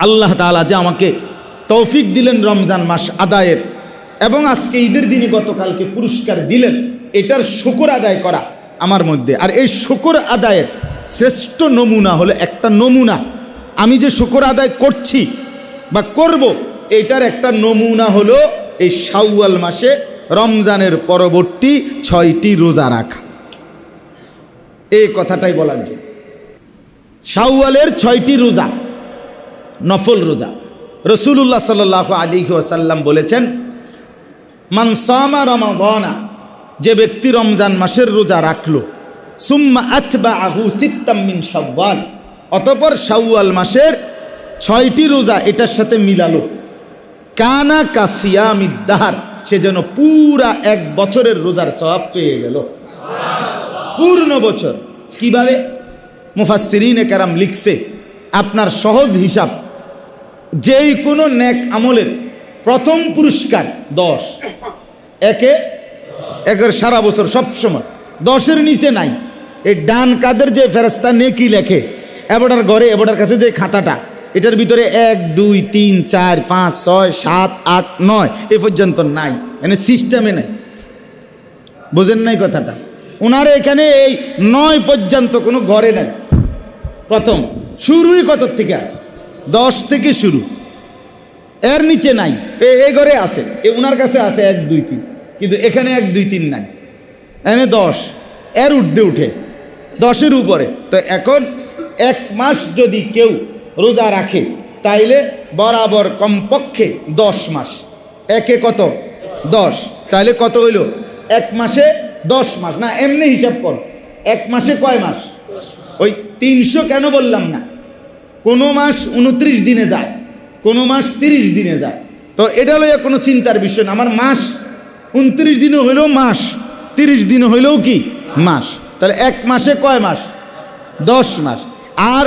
আল্লাহ তাআলা যে আমাকে তৌফিক দিলেন রমজান মাস আদায়ের, এবং আজকে ঈদের দিনে গতকালকে পুরস্কার দিলেন, এটার শুকর আদায় করা আমার মধ্যে। আর এই শুকর আদায়ের শ্রেষ্ঠ নমুনা হলো, একটা নমুনা আমি যে শুকর আদায় করছি বা করব, এটার একটা নমুনা হলো এই শাওয়াল মাসে রমজানের পরবর্তী 6টি রোজা রাখা। এই কথাটাই বলার জন্য শাওয়ালের 6টি রোজা নফল রোজা। রাসূলুল্লাহ সাল্লাল্লাহু আলাইহি ওয়াসাল্লাম বলেছেন, মান সামা রমাদানা, যে ব্যক্তি রমজান মাসের রোজা রাখলো, সুম্মা আতবাআহু সিত্তাম মিন শাওয়াল, অতঃপর শাওয়াল মাসের 6টি রোজা এটার সাথে মিলালো, কানা কাসিয়ামিদ দাহর, সে যেন পুরা 1 বছরের রোজার সওয়াব পেয়ে গেল। পূর্ণ বছর। কিভাবে? মুফাসসিরিনে কেরাম লিখছে, আপনার সহজ হিসাব, যেই কোনো নেক আমলের প্রথম পুরস্কার 10, একের সারা বছর সবসময় 10-এর নিচে নাই। এই ডান কাদের যে ফেরেশতা নেকি লেখে, এবটার ঘরে এবটার কাছে যে খাতাটা, এটার ভিতরে 1 2 3 4 5 6 7 8 9 এ পর্যন্ত নাই, মানে সিস্টেমে নাই। বোঝেন নাই কথাটা? ওনার এখানে এই 9 পর্যন্ত কোনো ঘরে নাই। প্রথম শুরুই কত থেকে? 10 থেকে শুরু, এর নিচে নাই। এই ঘরে আছে, ওনার কাছে আছে 1 2 3, কিন্তু এখানে 1 2 3 নাই, এখানে 10, এর ঊর্ধ্বে উঠে 10-এর উপরে। তো এখন 1 মাস যদি কেউ রোজা রাখে, তাইলে বরাবর কমপক্ষে 10 মাস, একে কত? 10, তাইলে কত হইল? 1 মাসে 10 মাস। না, এমনি হিসাব কর, 1 মাসে কয় মাস? ওই 300 কেন বললাম না? কোনো মাস 29 দিনে যায়, কোনো মাস 30 দিনে যায়। তো এটা লইয়া কোনো চিন্তার বিষয় না। আমার মাস 29 দিনে হইলেও মাস, 30 দিনে হইলেও কি মাস। তাহলে 1 মাসে কয় মাস? 10 মাস। আর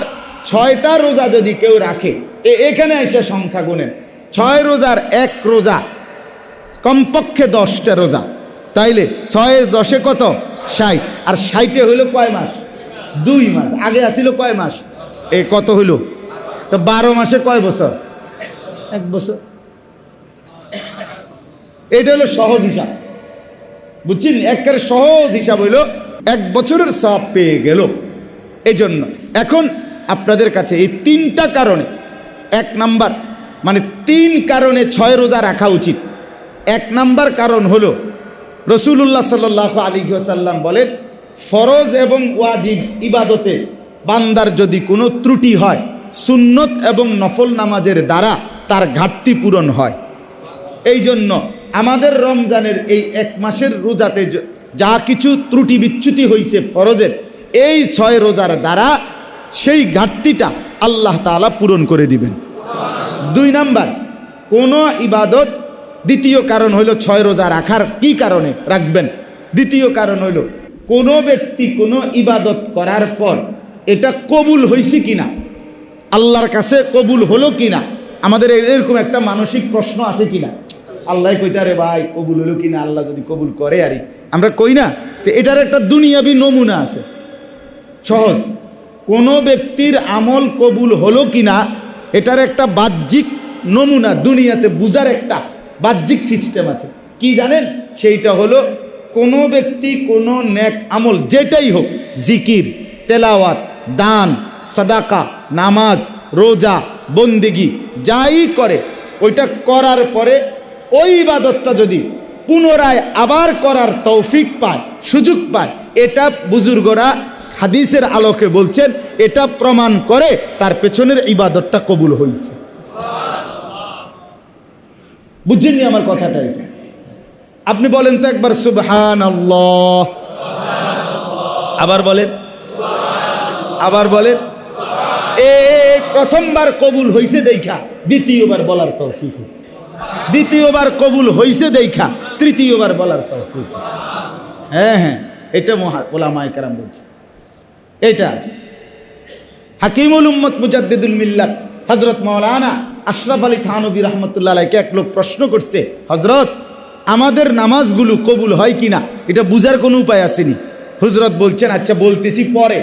6টা রোজা যদি কেউ রাখে, এখানে এসে সংখ্যা গুনেন, 6 রোজার 1 রোজা, কমপক্ষে 10টা রোজা, তাইলে 6 10-এ কত? 60। আর 60-এ হইল কয় মাস? 2 মাস। আগে আসিল কয় মাস? এ কত হইল? তো 12 মাসে কয় বছর? 1 বছর। এটা হলো সহজ হিসাব, বুঝছেন? একেবারে সহজ হিসাব হইল 1 বছরের সওয়াব পেয়ে গেল। এই জন্য এখন আপনাদের কাছে এই 3টা কারণে, 1 নাম্বার মানে 3 কারণে 6 রোজা রাখা উচিত। 1 নাম্বার কারণ হলো, রাসূলুল্লাহ সাল্লাল্লাহু আলাইহি ওয়াসাল্লাম বলেন, ফরজ এবং ওয়াজিব ইবাদতে বান্দার যদি কোনো ত্রুটি হয়, সুন্নত এবং নফল নামাজের দ্বারা তার ঘাটতি পূরণ হয়। এই জন্য আমাদের রমজানের এই 1 মাসের রোজাতে যা কিছু ত্রুটি বিচ্যুতি হয়েছে ফরজের, এই 6 রোজার দ্বারা সেই ঘাটতিটা আল্লাহ তাআলা পূরণ করে দিবেন। 2 নাম্বার, কোনো ইবাদত, দ্বিতীয় কারণ হইল 6 রোজা রাখার কি কারণে রাখবেন। দ্বিতীয় কারণ হইল, কোনো ব্যক্তি কোনো ইবাদত করার পর এটা কবুল হয়েছে কিনা, আল্লাহর কাছে কবুল হলো কিনা। আমাদের এরকম একটা মানসিক প্রশ্ন আছে কিনা, আল্লাহ কইতে আরে ভাই কবুল হলো কিনা, আল্লাহ যদি কবুল করে আরে আমরা কই না। তো এটার একটা দুনিয়াবি নমুনা আছে, সহজ। কোনো ব্যক্তির আমল কবুল হলো কিনা এটার একটা বাহ্যিক নমুনা, দুনিয়াতে বুঝার একটা বাহ্যিক সিস্টেম আছে। কি জানেন? সেইটা হলো, কোনো ব্যক্তি কোনো নেক আমল যেটাই হোক, জিকির, তেলাওয়াত, দান, সাদাকা, নামাজ, রোজা, বন্দেগি যাই করে, ওইটা করার পরে ওই ইবাদতটা যদি পুনরায় আবার করার তৌফিক পায়, সুযোগ পায়, এটা বুজুর্গরা হাদিসের আলোকে বলছেন, এটা প্রমাণ করে তার পেছনের ইবাদতটা কবুল হয়েছে। বুঝছেননি আমার কথাটা? এটা আপনি বলেন তো একবার সুবহানাল্লাহ, আবার বলেন, আবার বলেন। এই প্রথমবার কবুল হইছে দেখা দ্বিতীয়বার বলার তৌফিক হইছে, দ্বিতীয়বার কবুল হইছে দেখা তৃতীয়বার বলার তৌফিক হইছে। হ্যাঁ হ্যাঁ, এটা ওলামায়ে কেরাম বলছে। এটা হাকিমুল উম্মত মুজাদ্দিদুল মিল্লাত হযরত মাওলানা আশরাফ আলী থানভী রাহমাতুল্লাহ আলাইহি এক লোক প্রশ্ন করছে, হযরত আমাদের নামাজগুলো কবুল হয় কিনা এটা বুঝার কোনো উপায় আসেনি। হযরত বলছেন, আচ্ছা বলতেছি পরে,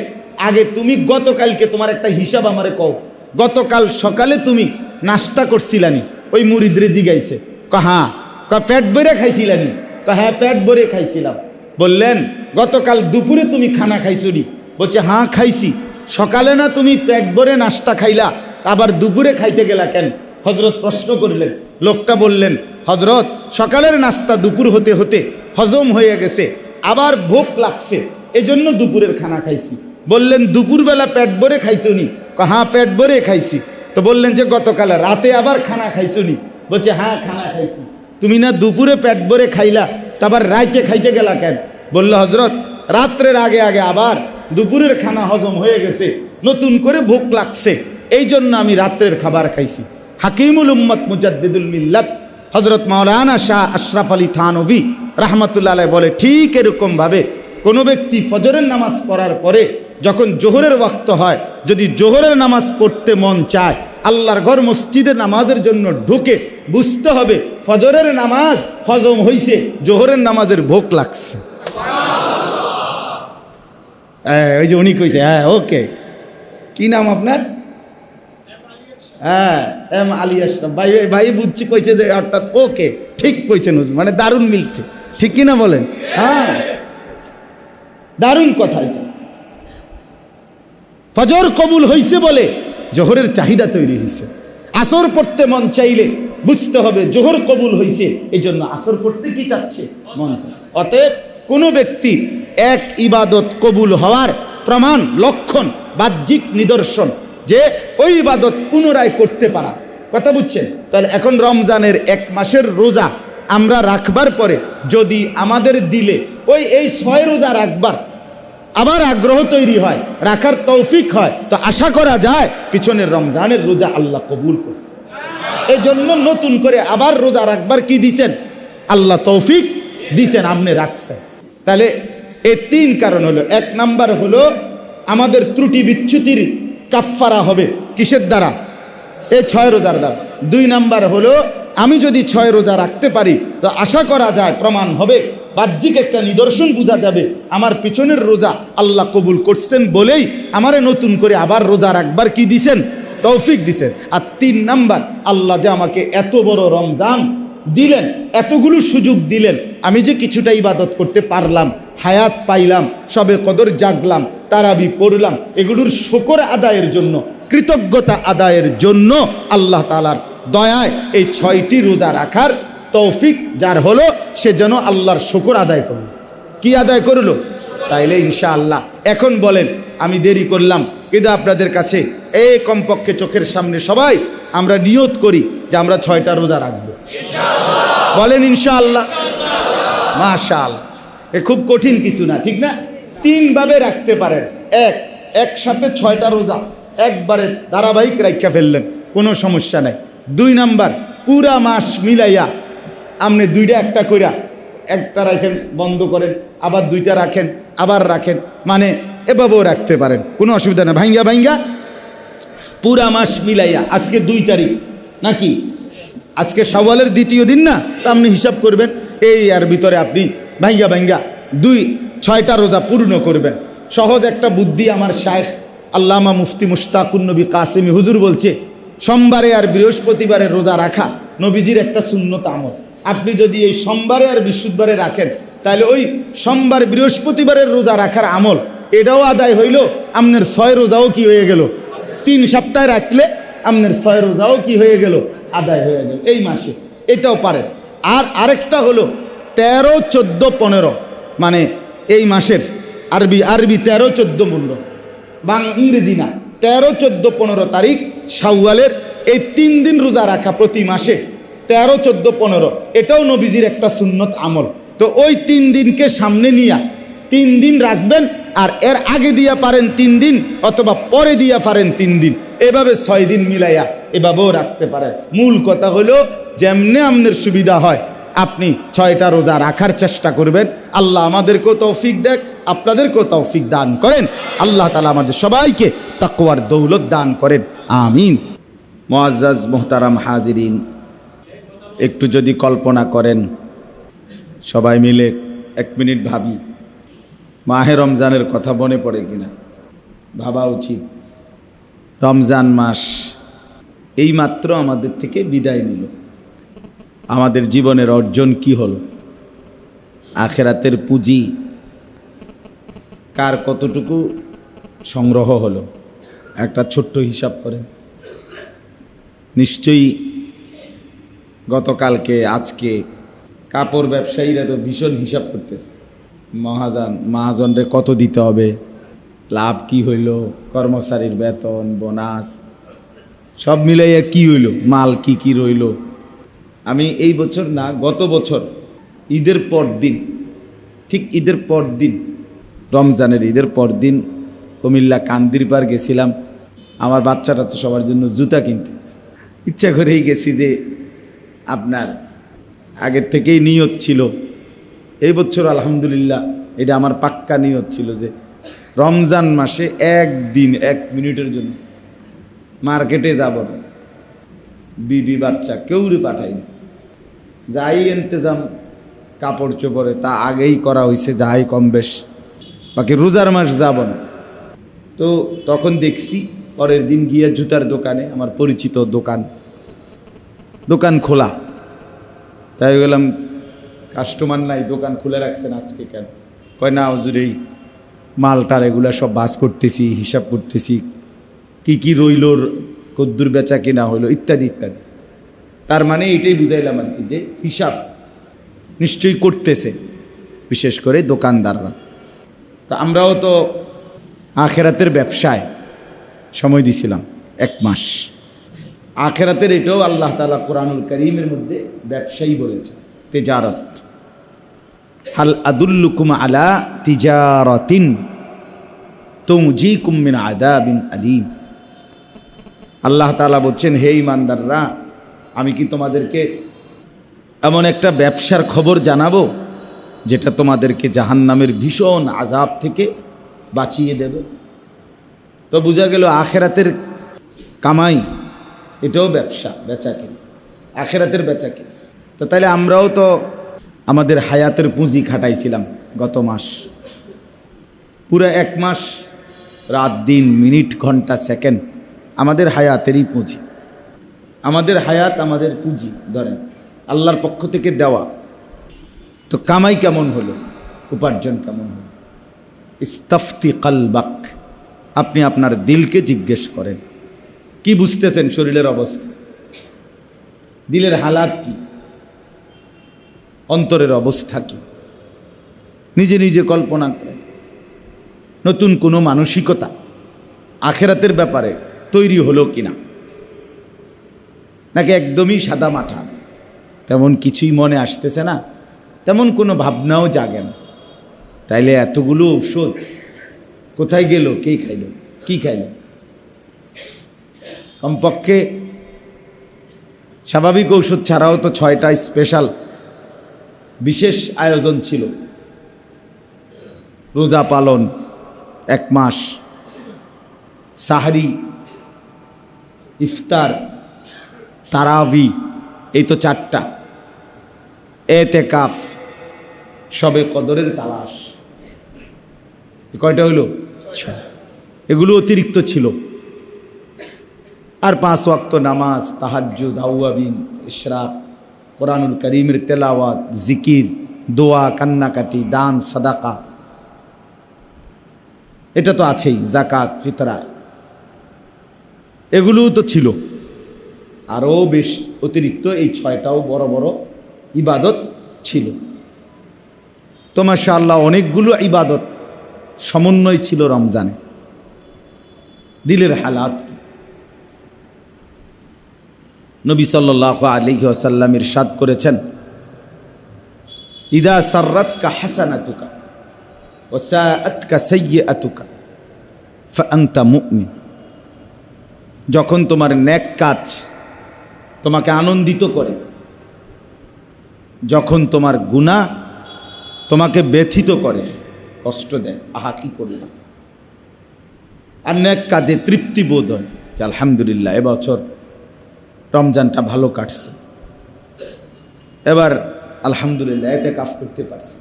আগে তুমি গতকালকে তোমার একটা হিসাব আমারে কও, গতকাল সকালে তুমি নাস্তা করছিলানি? ওই মুরিদরে জিগাইছে, হ্যাঁ। পেট ভরে খাইছিলানি? হ্যাঁ পেট ভরে খাইছিলাম। বললেন গতকাল দুপুরে তুমি খানা খাইছো নি? বলছে হ্যাঁ খাইছি। সকালে না তুমি পেট ভরে নাস্তা খাইলা, আবার দুপুরে খাইতে গেলা কেন? হজরত প্রশ্ন করলেন। লোকটা বললেন, হজরত সকালের নাস্তা দুপুর হতে হতে হজম হয়ে গেছে, আবার ভোক লাগছে, এজন্য দুপুরের খানা খাইছি। বললেন দুপুরবেলা পেট ভরে খাইছো নি? হ্যাঁ পেট ভরে খাইছি। তো বললেন যে গতকাল রাতে আবার খানা খাইছো নি? বলছে হ্যাঁ খানা খাইছি। তুমি না দুপুরে পেট ভরে খাইলা, তারপর রাইতে খাইতে গেলা কেন? বলল হজরত রাত্রের আগে আগে আবার দুপুরের খানা হজম হয়ে গেছে, নতুন করে ভোক লাগছে, এই জন্য আমি রাত্রের খাবার খাইছি। হাকিমুল উম্মত মুজাদ্দিদুল মিল্লাত হজরত মাওলানা শাহ আশরাফ আলী থানভী রাহমাতুল্লাহ আলাইহি বলে, ঠিক এরকমভাবে কোনো ব্যক্তি ফজরের নামাজ পড়ার পরে যখন জোহরের ওয়াক্ত হয়, যদি জোহরের নামাজ পড়তে মন চায়, আল্লাহর ঘর মসজিদের নামাজের জন্য ঢুকে, বুঝতে হবে ফজরের নামাজ হজম হইছে, জোহরের নামাজের ভোগ লাগছে। ওই যে উনি কইছে, হ্যাঁ ওকে, কি নাম আপনার? হ্যাঁ এম আলী আশরাফ ভাই। ভাই বুঝছি কইছে যে অর্থাৎ ওকে, ঠিক কইছেন, মানে দারুণ মিলছে, ঠিক কিনা বলেন? হ্যাঁ দারুণ কথা। এটা ফজর কবুল হইছে বলে জোহরের চাহিদা তৈরি হয়েছে। আসর পড়তে মন চাইলে বুঝতে হবে জোহর কবুল হইছে, এই জন্য আসর পড়তে কি চাচ্ছে? মন চায়। অতএব কোনো ব্যক্তি এক ইবাদত কবুল হওয়ার প্রমাণ, লক্ষণ, বাহ্যিক নিদর্শন যে ওই ইবাদত পুনরায় করতে পারা। কথা বুঝছেন? তাহলে এখন রমজানের 1 মাসের রোজা আমরা রাখবার পরে যদি আমাদের দিলে এই 6 রোজা রাখবার আবার আগ্রহ তৈরি হয়, রাখার তৌফিক হয়, তো আশা করা যায় পিছনের রমজানের রোজা আল্লাহ কবুল করছে। এই জন্য নতুন করে আবার রোজা রাখবার কি দিছেন? আল্লাহ তৌফিক দিছেন, আপনি রাখছেন। তাহলে এই 3 কারণ হলো। 1 নাম্বার হলো আমাদের ত্রুটি বিচ্যুতির কাফফারা হবে কিসের দ্বারা? এই 6 রোজার দ্বারা। 2 নাম্বার হলো আমি যদি 6 রোজা রাখতে পারি তো আশা করা যায়, প্রমাণ হবে, বাহ্যিক একটা নিদর্শন বোঝা যাবে আমার পিছনের রোজা আল্লাহ কবুল করছেন বলেই আমারে নতুন করে আবার রোজা রাখবার কি দিছেন? তৌফিক দিছেন। আর 3 নাম্বার, আল্লাহ যে আমাকে এত বড় রমজান দিলেন, এতগুলো সুযোগ দিলেন, আমি যে কিছুটা ইবাদত করতে পারলাম, হায়াত পাইলাম, সবে কদর জাগলাম, তারাবি পড়লাম, এগুলোর শুকর আদায়ের জন্য, কৃতজ্ঞতা আদায়ের জন্য আল্লাহ তাআলার দয়ায় এই 6টি রোজা রাখার তৌফিক যার হলো, সে যেন আল্লাহর শুকর আদায় করল। কি আদায় করলো? তাইলে ইনশাআল্লাহ এখন বলেন, আমি দেরি করলাম কিন্তু আপনাদের কাছে এই কমপক্ষে চোখের সামনে সবাই আমরা নিয়ত করি যে আমরা 6টা রোজা রাখবো। বলেন ইনশাআল্লাহ। মাশাআল্লাহ, এ খুব কঠিন কিছু না, ঠিক না? 3 ভাবে রাখতে পারেন। একসাথে 6টা রোজা একবারে ধারাবাহিক রাখা ফেললেন, কোনো সমস্যা নাই। 2 নাম্বার, পুরা মাস মিলাইয়া আপনি 2টা একটা কইরা, একটা রাখেন, বন্ধ করেন, আবার 2টা রাখেন, আবার রাখেন, মানে এভাবেও রাখতে পারেন, কোনো অসুবিধা নেই। ভাঙ্গা পুরা মাস মিলাইয়া, আজকে 2 তারিখ নাকি? আজকে শাওয়ালের 2য় দিন না? তা আপনি হিসাব করবেন, এই আর ভিতরে আপনি ভাঙ্গা 6টা রোজা পূর্ণ করবেন। সহজ একটা বুদ্ধি আমার শায়েখ আল্লামা মুফতি মুশতাকুন নবী কাসেমি হুজুর বলছে, সোমবারে আর বৃহস্পতিবারে রোজা রাখা নবীজির একটা সুন্নত আমল। আপনি যদি এই সোমবারে আর বৃহস্পতিবারে রাখেন, তাহলে ওই সোমবার বৃহস্পতিবারের রোজা রাখার আমল এটাও আদায় হইল, আপনার 6 রোজাও কি হয়ে গেল? 3 সপ্তাহ রাখলে আপনার 6 রোজাও কি হয়ে গেল? আদায় হয়ে গেল এই মাসে। এটাও পারেন। আর আরেকটা হলো 13, 14, 15, মানে এই মাসের আরবি 13, 14 মূল্য, ইংরেজি না, 13, 14, 15 তারিখ শাওয়ালের এই 3 দিন রোজা রাখা প্রতি মাসে, 13, 14, 15, এটাও নবীজির একটা সুন্নত আমল। তো ওই 3 দিনকে সামনে নিয়ে 3 দিন রাখবেন, আর এর আগে দিয়া পারেন 3 দিন, অথবা পরে দিয়া পারেন 3 দিন, এভাবে 6 দিন মিলাইয়া এভাবেও রাখতে পারেন। মূল কথা হলো যেমনে আপনার সুবিধা হয় আপনি 6টা রোজা রাখার চেষ্টা করবেন। আল্লাহ আমাদেরকেও তৌফিক দেখ, আপনাদেরকেও তৌফিক দান করেন। আল্লাহ তাআলা আমাদের সবাইকে তাকওয়ার দৌলত দান করেন, আমিন। মুআজ্জাজ মুহতারাম হাজিরিন, একটু যদি কল্পনা করেন, সবাই মিলে 1 মিনিট ভাবি, মাহে রমজানের কথা মনে পড়ে কিনা? ভাবা উচিত। রমজান মাস এইমাত্র আমাদের থেকে বিদায় নিল। আমাদের জীবনের অর্জন কি হলো? আখেরাতের পুঁজি কার কতটুকু সংগ্রহ হলো? একটা ছোট্ট হিসাব করেন। নিশ্চয়ই গতকালকে আজকে কাপড় ব্যবসায়ীরা তো ভীষণ হিসাব করতেছে, মহাজনরে কত দিতে হবে, লাভ কি হইল, কর্মচারীর বেতন, বোনাস সব মিলাইয়া কি হইল, মাল কি কি রইল। আমি এই বছর না, গত বছর ঈদের পর দিন, ঠিক ঈদের পর দিন, রমজানের ঈদের পর দিন কুমিল্লা কান্দিরপাড় গেছিলাম। আমার বাচ্চাটা তো সবার জন্য জুতা কিনতে, ইচ্ছা করেই গেছি যে আপনার আগের থেকেই নিয়ত ছিল। এই বছর আলহামদুলিল্লাহ এটা আমার পাক্কা নিয়ত ছিল যে রমজান মাসে একদিন 1 মিনিটের জন্য মার্কেটে যাব না, বিবি বাচ্চা কেউরে পাঠাইনি। যাই ইন্তজাম কাপড় চোপড়ে তা আগেই করা হয়েছে, যাই কম বেশ, বাকি রোজার মাস যাব না। তো তখন দেখছি পরের দিন গিয়ে জুতার দোকানে, আমার পরিচিত দোকান খোলা। তাই গেলাম, কাস্টমার নাই, দোকান খুলে রাখছেন আজকে কেন? কয় না হুজুর এই মালটার এগুলা সব বাস করতেছি, হিসাব করতেছি, কি কি রইল, কদ্দুর বেচা কিনা হইলো, ইত্যাদি ইত্যাদি। তার মানে এটাই বুঝাইলাম আর কি, যে হিসাব নিশ্চয়ই করতেছে, বিশেষ করে দোকানদাররা। তো আমরাও তো আখেরাতের ব্যবসায় সময় দিছিলাম 1 মাস। আখেরাতের এটাও আল্লাহ তাআলা কোরআনুল কারীমের মধ্যে ব্যবসায়ী বলেছে, তিজারত। হাল আদুল্লুকুম আলা তিজারাতিন তুনজিকুম মিন আযাবিন আলীম। আল্লাহ তাআলা বলছেন, হে ঈমানদাররা, আমি কি তোমাদেরকে এমন একটা ব্যবসার খবর জানাবো যেটা তোমাদেরকে জাহান্নামের ভীষণ আযাব থেকে বাঁচিয়ে দেবে? তো বোঝা গেল আখেরাতের কামাই এটাও ব্যবসা, বেচাকেনা, আখেরাতের বেচাকেনা। তো তাইলে আমরাও তো আমাদের হায়াতের পুঁজি খাটাইছিলাম গত মাস, পুরো 1 মাস, রাত দিন, মিনিট, ঘন্টা, সেকেন্ড আমাদের হায়াতেরই পুঁজি। আমাদের হায়াত আমাদের পুঁজি ধরেন, আল্লাহর পক্ষ থেকে দেওয়া। তো কামাই কেমন হলো, উপার্জন কেমন হলো? ইস্তাফতি কলবাক, আপনি আপনার দিলকে জিজ্ঞেস করেন, কি বুঝতেছেন শরীরের অবস্থা, দিলের হালাত কি, অন্তরের অবস্থা কি? নিজে নিজে কল্পনা করেন, নতুন কোনো মানসিকতা আখেরাতের ব্যাপারে তৈরি হলো কিনা, নাকি একদমই সাদা মাঠা, তেমন কিছুই মনে আসতেছে না, তেমন কোনো ভাবনাও জাগে না। তাইলে এতগুলো ঔষধ কোথায় গেল, কে খাইল, কি খাইল? কমপক্ষে স্বাভাবিক ঔষধ ছাড়াও তো 6টা স্পেশাল বিশেষ আয়োজন ছিল। রোজা পালন 1 মাস, সাহরি, ইফতার, তারাবি, এই তো 4টা, এতেকাফ, শবে কদরের তালাশ, কয়টা হইল? 6। এগুলো অতিরিক্ত ছিল। আর 5 ওয়াক্ত নামাজ, তাহাজ্জুদ, আউয়াবিন, ইশরাক, কোরআনুল কারীমের তেলাওয়াত, জিকির, দোয়া, কান্নাকাটি, দান, সাদাকা, এটা তো আছেই, যাকাত, ফিতরা, এগুলোও তো ছিল। আরও বেশ অতিরিক্ত এই 6টাও বড় বড় ইবাদত ছিল। তো মাশাআল্লাহ অনেকগুলো ইবাদত সমন্বয় ছিল রমজানে। দিলের হালাত কি? নবী সাল্লাল্লাহু আলাইহি ওয়াসাল্লাম ইরশাদ করেছেন, ইদা সাররাতকা হাসানাতুকা ওয়া সাআতকা সাইয়্যাতুকা ফাআনতা মুমিন। যখন তোমার নেক কাজ তোমাকে আনন্দিত করে, যখন তোমার গুনাহ তোমাকে ব্যথিত করে, কষ্ট দেয়, আহা কি করল, আর নেক কাজে তৃপ্তি বোধ হয় যে আলহামদুলিল্লাহ এবছর রমজানটা ভালো কাটছে, এবার আলহামদুলিল্লাহ ইতিকাফ করতে পারছি,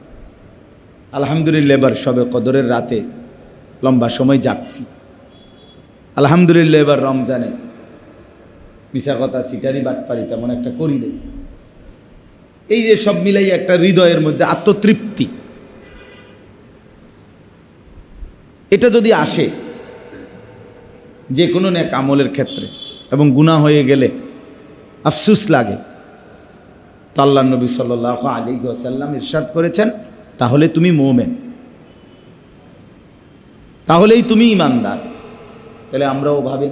আলহামদুলিল্লাহ এবার শবে কদরের রাতে লম্বা সময় জাগছি, আলহামদুলিল্লাহ এবার রমজানে মিশা কথা সিটারি বাটপারি তেমন একটা করি নেই। এই যে সব মিলাই একটা হৃদয়ের মধ্যে আত্মতৃপ্তি, এটা যদি আসে যে কোনো নেক আমলের ক্ষেত্রে এবং গুনাহ হয়ে গেলে আফসোস লাগে, তো আল্লাহ নবী সাল্লাল্লাহু আলাইহি ওয়াসাল্লাম ইরশাদ করেছেন, তাহলে তুমি মুমিন, তাহলেই তুমি ঈমানদার। তাহলে আমরাও ভাবি,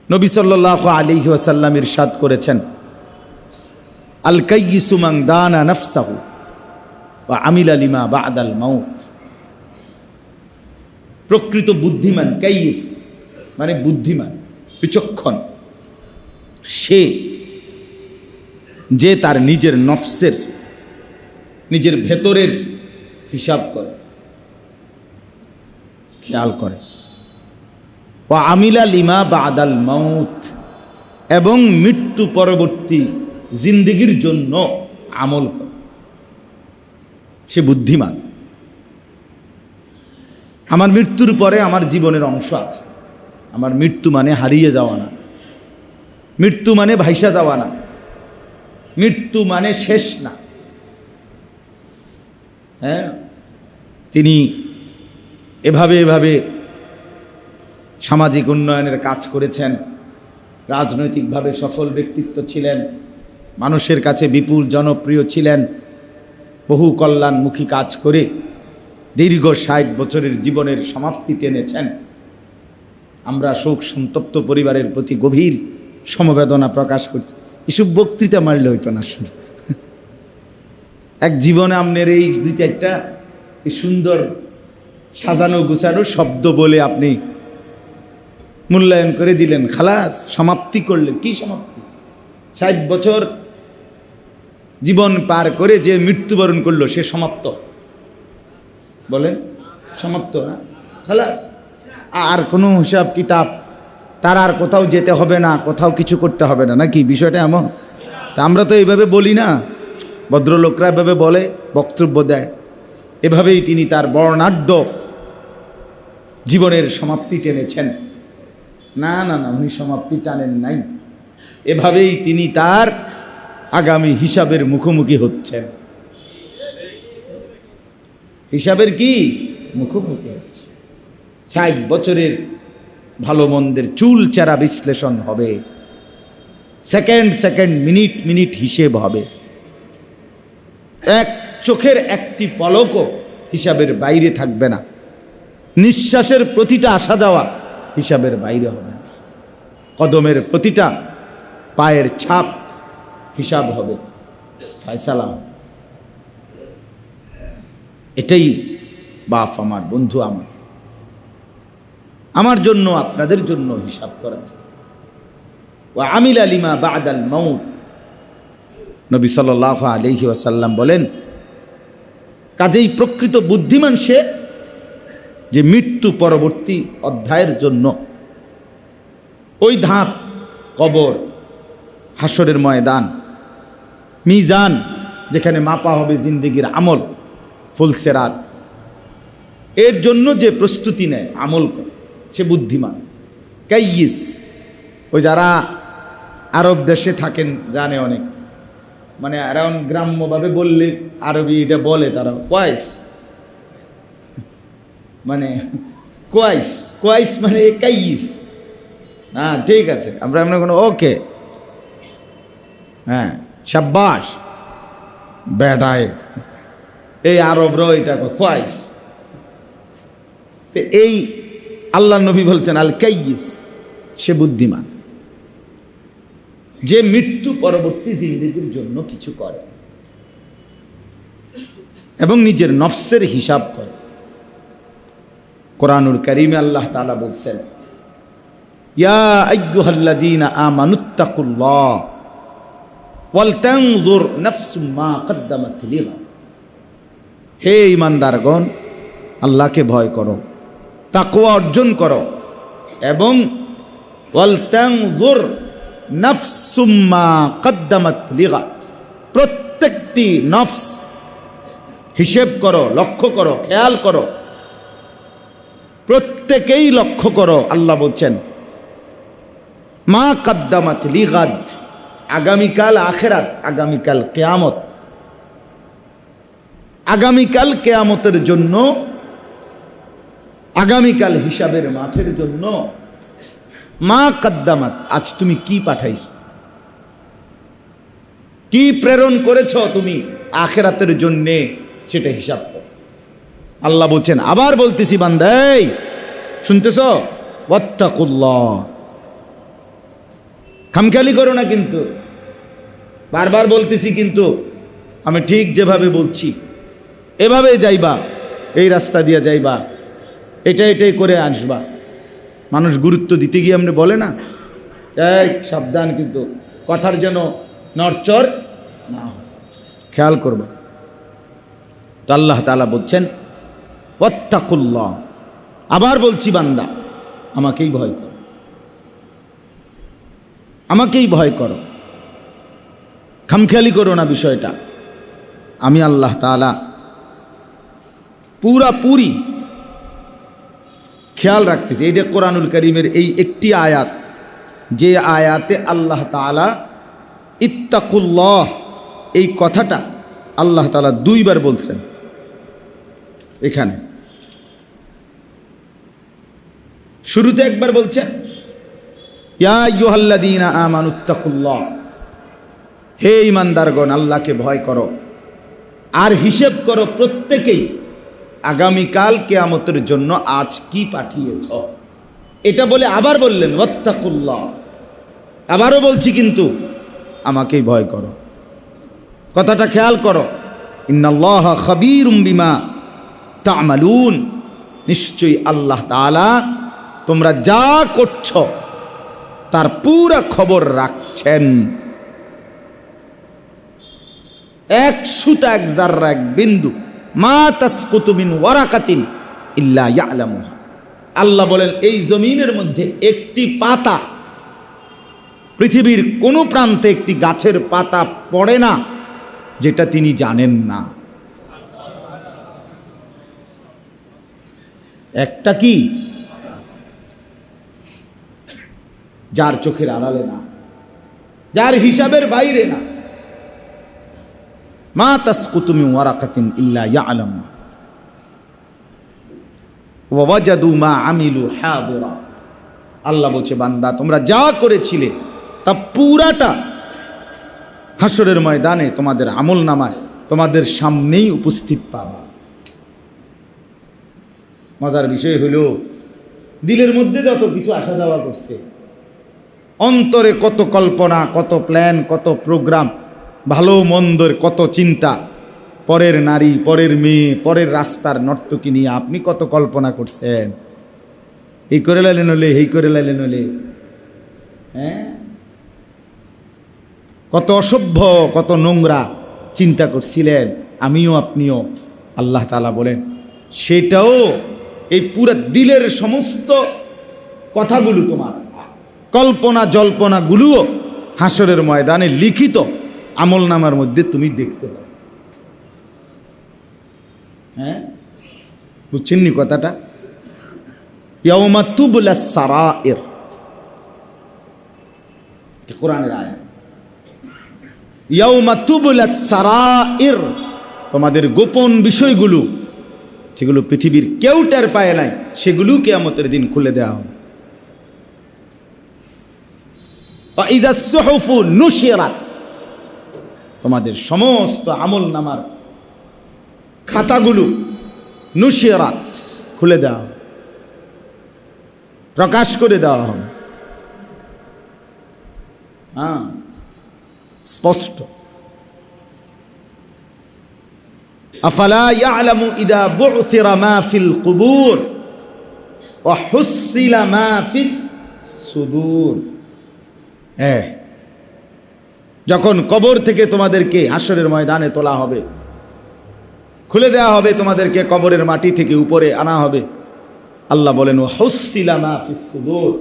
নবী সাল্লাল্লাহু আলাইহি ওয়াসাল্লাম ইরশাদ করেছেন, আল কাইয়িসু মান দানা নাফসাহু ওয়া আমিলা লিমা বা'দাল মাউত। প্রকৃত বুদ্ধিমান, কাইয়িস মানে বুদ্ধিমান, বিচক্ষণ, সে যে তার নিজের নফসের, নিজের ভেতরের হিসাব করে, খেয়াল করে। ওয়া আমিলা লিমা বা'দাল মাউত, এবং মৃত্যু পরবর্তী জিন্দেগির জন্য আমল করে, সে বুদ্ধিমান। আমার মৃত্যুর পরে আমার জীবনের অংশ আছে। আমার মৃত্যু মানে হারিয়ে যাওয়া না, মৃত্যু মানে ভাইসা যাওয়া না, মৃত্যু মানে শেষ না। হ্যাঁ, তিনি এভাবে এভাবে সামাজিক উন্নয়নের কাজ করেছেন, রাজনৈতিকভাবে সফল ব্যক্তিত্ব ছিলেন, মানুষের কাছে বিপুল জনপ্রিয় ছিলেন, বহু কল্যাণমুখী কাজ করে দীর্ঘ 60 বছরের জীবনের সমাপ্তি টেনেছেন। আমরা শোক সন্তপ্ত পরিবারের প্রতি গভীর সমবেদনা প্রকাশ করছি। এসব বক্তৃতা মারলে হইতো না, শুধু এক জীবনে আপনার এই 2-4টা সুন্দর সাজানো গুছানো শব্দ বলে আপনি মূল্যায়ন করে দিলেন, খালাস, সমাপ্তি করলেন। কি সমাপ্তি? 60 বছর জীবন পার করে যে মৃত্যুবরণ করলো সে সমাপ্ত? বলেন সমাপ্ত না, খালাস। আর কোনো হিসাব কিতাব তার আর কোথাও যেতে হবে না, কোথাও কিছু করতে হবে না, নাকি বিষয়টা এমন? তা আমরা তো এইভাবে বলি না, ভদ্রলোকরা এভাবে বলে, বক্তব্য দেয়। এভাবেই তিনি তার বর্ণাঢ্য জীবনের সমাপ্তি টেনেছেন। না না না, উনি সমাপ্তি টানেন নাই, এভাবেই তিনি তার আগামী হিসাবের মুখোমুখি হচ্ছেন। হিসাবের কি মুখোমুখি হচ্ছে? 60 বছরের ভালো মন্দের চুলচেরা বিশ্লেষণ হবে, সেকেন্ড সেকেন্ড, মিনিট মিনিট হিসেব হবে। এক চোখের একটি পলকও হিসাবের বাইরে থাকবে না, নিঃশ্বাসের প্রতিটা আসা যাওয়া হিসাবের বাইরে হবে না, কদমের প্রতিটা পায়ের ছাপ হিসাব হবে, ফয়সালা। এটাই বাপ আমার, বন্ধু আমার জন্য, আপনাদের জন্য হিসাব করা যায়। ওয়া আমিলা লিমা বা'দাল মাউত। নবী সাল্লাল্লাহু আলাইহি ওয়াসাল্লাম বলেন, কাজেই প্রকৃত বুদ্ধিমান সে যে মৃত্যু পরবর্তী অধ্যায়ের জন্য ওই ধাপ, কবর, হাসরের ময়দান, মিজান, যেখানে মাপা হবে জিন্দেগির আমল, ফুলসেরাত, এর জন্য যে প্রস্তুতি নেয়, আমল করে, সে বুদ্ধিমান, কাইয়িস। ওই যারা আরব দেশে থাকেন জানে অনেক, মানে অ্যারাউন্ড গ্রাম্যভাবে বললে আরবি এটা বলে তারা, কোয়াইস, মানে কোয়াইস, কোয়াইস মানে কাইয়িস। হ্যাঁ ঠিক আছে, আমরা এমন কোনো ওকে, হ্যাঁ শাব্বাস বেটায়, এই আরবরাও এটা কোয়াইস। এই আল্লাহ নবী বলছেন আল কাইয়িস, সে বুদ্ধিমান যে মৃত্যু পরবর্তী জিন্দেগির জন্য কিছু করে এবং নিজের নফসের হিসাব করে। কোরআনুল কারীমে আল্লাহ তাআলা বলছেন, ইয়া আইয়ুহাল্লাযীনা আমানুত্তাকুল্লাহ ওয়াল তানজুর নাফসুম মা কদ্দামাত লিগাদ। হে ঈমানদারগণ, আল্লাহকে ভয় করো, তাকওয়া অর্জন করো, এবং ওয়াল তানজুর নাফসুম মা কদ্দামাত লিগাদ, প্রত্যেকটি নফস হিসেব করো, লক্ষ্য করো, খেয়াল করো প্রত্যেকেই লক্ষ্য করো, আল্লাহ বলছেন মা কাদ্দামাত লিগাদ, আগামীকাল আখেরাত, আগামীকাল কিয়ামত, আগামীকাল কিয়ামতের জন্য, আগামীকাল হিসাবের মাঠের জন্য মা কাদ্দামাত, আজ তুমি কি পাঠাইছ, কি প্রেরণ করেছ তুমি আখেরাতের জন্যে, সেটা হিসাব করো। আল্লাহ বলছেন, আবার বলতেছি বান্দা, এই শুনতেছ, ওয়াত্তাকুল্লাহ, খামখেয়ালি করো না, কিন্তু বারবার বলতেছি, কিন্তু আমি ঠিক যেভাবে বলছি এভাবে যাইবা, এই রাস্তা দিয়ে যাইবা, এটাই করে আসবা। মানুষ গুরুত্ব দিতে গিয়ে আমরা বলে না, এই সাবধান, কিন্তু কথার যেন নড়চড় না, খেয়াল করবা। তো আল্লাহ তাআলা বলছেন ওয়াত্তাকুল্লাহ, আবার বলছি বান্দা আমাকেই ভয় করো, আমাকেই ভয় করো, খামখেয়ালি করো না বিষয়টা। আমি আল্লাহ তাআলা পুরাপুরি খেয়াল রাখতেছি। এইটা কোরআনুল কারীমের এই একটি আয়াত, যে আয়াতে আল্লাহ তাআলা ইত্তাকুল্লাহ এই কথাটা আল্লাহ তাআলা দুইবার বলছেন। এখানে শুরুতে একবার বলছেন ইয়া আইয়ুহাল্লাযীনা আমানুত্তাকুল্লাহ, হে ঈমানদারগণ আল্লাহকে ভয় করো, আর হিসেব করো প্রত্যেকেই আগামীকাল কিয়ামতের জন্য আজ কি পাঠিয়েছ। এটা বলে আবার বললেন ওয়াত্তাকুল্লাহ, আবারও বলছি কিন্তু আমাকেই ভয় করো। কথাটা খেয়াল করো, ইন্নাল্লাহা খাবীরুম বিমা তা'মালুন, নিশ্চয়ই আল্লাহ তাআলা তোমরা যা করছো তার পুরা খবর রাখছেন। এক সুতা, এক জাররা, এক বিন্দু, মা তাসকুতু মিন ওয়ারাকাতিন ইল্লা ইয়ালামুহা, আল্লাহ বলেন এই জমিনের মধ্যে একটি পাতা, পৃথিবীর কোন প্রান্তে একটি গাছের পাতা পড়ে না যেটা তিনি জানেন না। একটা কি, যার চোখের আড়ালে না, যার হিসাবের বাইরে না। মা তাসকুতু মিন ওয়ারাকাতিন ইল্লা ইয়ালামুহা ওয়া ওয়াজাদু মা আমিলু হাদিরা, আল্লাহ বলছে বান্দা তোমরা যা করেছিলে তা পুরাটা হাসরের ময়দানে তোমাদের আমলনামায় তোমাদের সামনেই উপস্থিত পাবা। মজার বিষয় হলো দিলের মধ্যে যত কিছু আসা যাওয়া করছে, অন্তরে কত কল্পনা, কত প্ল্যান, কত প্রোগ্রাম, ভালো মন্দের কত চিন্তা, পরের নারী, পরের মেয়ে, পরের রাস্তার নর্তকী নিয়ে আপনি কত কল্পনা করছেন, এই করে লাইলেন হলে, এই করে লাইলেন হলে, হ্যাঁ, কত অসভ্য, কত নোংরা চিন্তা করছিলেন আমিও আপনিও। আল্লাহ তাআলা বলেন সেটাও, এই পুরো দিলের সমস্ত কথাগুলো, তোমার কল্পনা জল্পনাগুলোও হাসরের ময়দানে লিখিত আমলনামার মধ্যে তুমি দেখতে পাবে। হ্যাঁ, বুঝছেন নি কথাটা? ইয়াউমা তুবলাস সারাইর, এটা কোরআনের আয়াত। ইয়াউমা তুবলাস সারাইর, তোমাদের গোপন বিষয়গুলো যেগুলো পৃথিবীর কেউ টের পায় নাই, সেগুলো কিয়ামতের দিন খুলে দেওয়া হবে। ওয়া ইযাস সুহুফু নুশিরাত, তোমাদের সমস্ত আমলনামার খাতাগুলো নুশিরাত, খুলে দেওয়া হবে, প্রকাশ করে দেওয়া হবে। হ্যাঁ, স্পষ্ট। আফালা ইয়ালামু ইদা বু'থিরা মা ফিল কুবুর ওয়া হুসিলা মা ফিস সুদূর, যখন কবর থেকে তোমাদেরকে হাসরের ময়দানে তোলা হবে, খুলে দেওয়া হবে, তোমাদেরকে কবরের মাটি থেকে উপরে আনা হবে, আল্লাহ বলেন ওয়া হুসিলা মা ফিস সুদূর,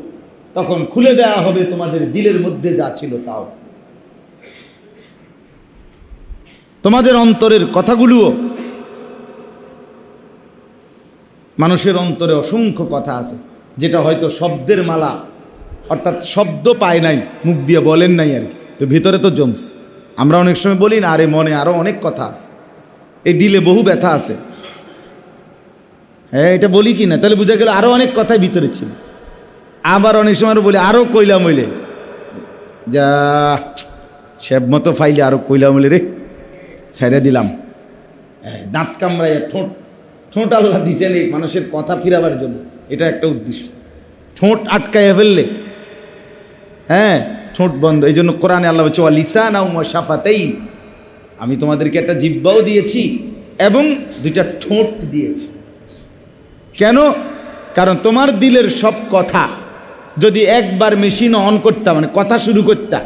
তখন খুলে দেওয়া হবে তোমাদের দিলের মধ্যে যা ছিল তাও, তোমাদের অন্তরের কথাগুলোও মানুষের অন্তরে অসংখ্য কথা আছে যেটা হয়তো শব্দের মালা, অর্থাৎ শব্দ পায় নাই, মুখ দিয়ে বলেন নাই আর কি, তো ভিতরে তো জমছে। আমরা অনেক সময় বলি না, আরে মনে আরও অনেক কথা আছে, এই দিলে বহু ব্যথা আছে। হ্যাঁ, এটা বলি কি না, তাহলে বুঝা গেল আরও অনেক কথাই ভিতরে ছিল। আবার অনেক সময় বলি আরও কইলাম হইলে, যা সব মতো ফাইলে আরও কইলাম হইলে রে, ছেড়ে দিলাম। দাঁত কামড়াইয়া ঠোঁট আল্লাহ দিছেন এই মানুষের কথা ফিরাবার জন্য, এটা একটা উদ্দেশ্য। ঠোঁট আটকাইয়া ফেললে, হ্যাঁ ঠোঁট বন্ধ। এই জন্য কোরআনে আল্লাহ বলছে ওয়া লিসানাও ওয়া শাফাতাইন, আমি তোমাদেরকে একটা জিহ্বাও দিয়েছি এবং দুইটা ঠোঁট দিয়েছি। কেন? কারণ তোমার দিলের সব কথা যদি একবার মেশিন অন করতাম, মানে কথা শুরু করতাম,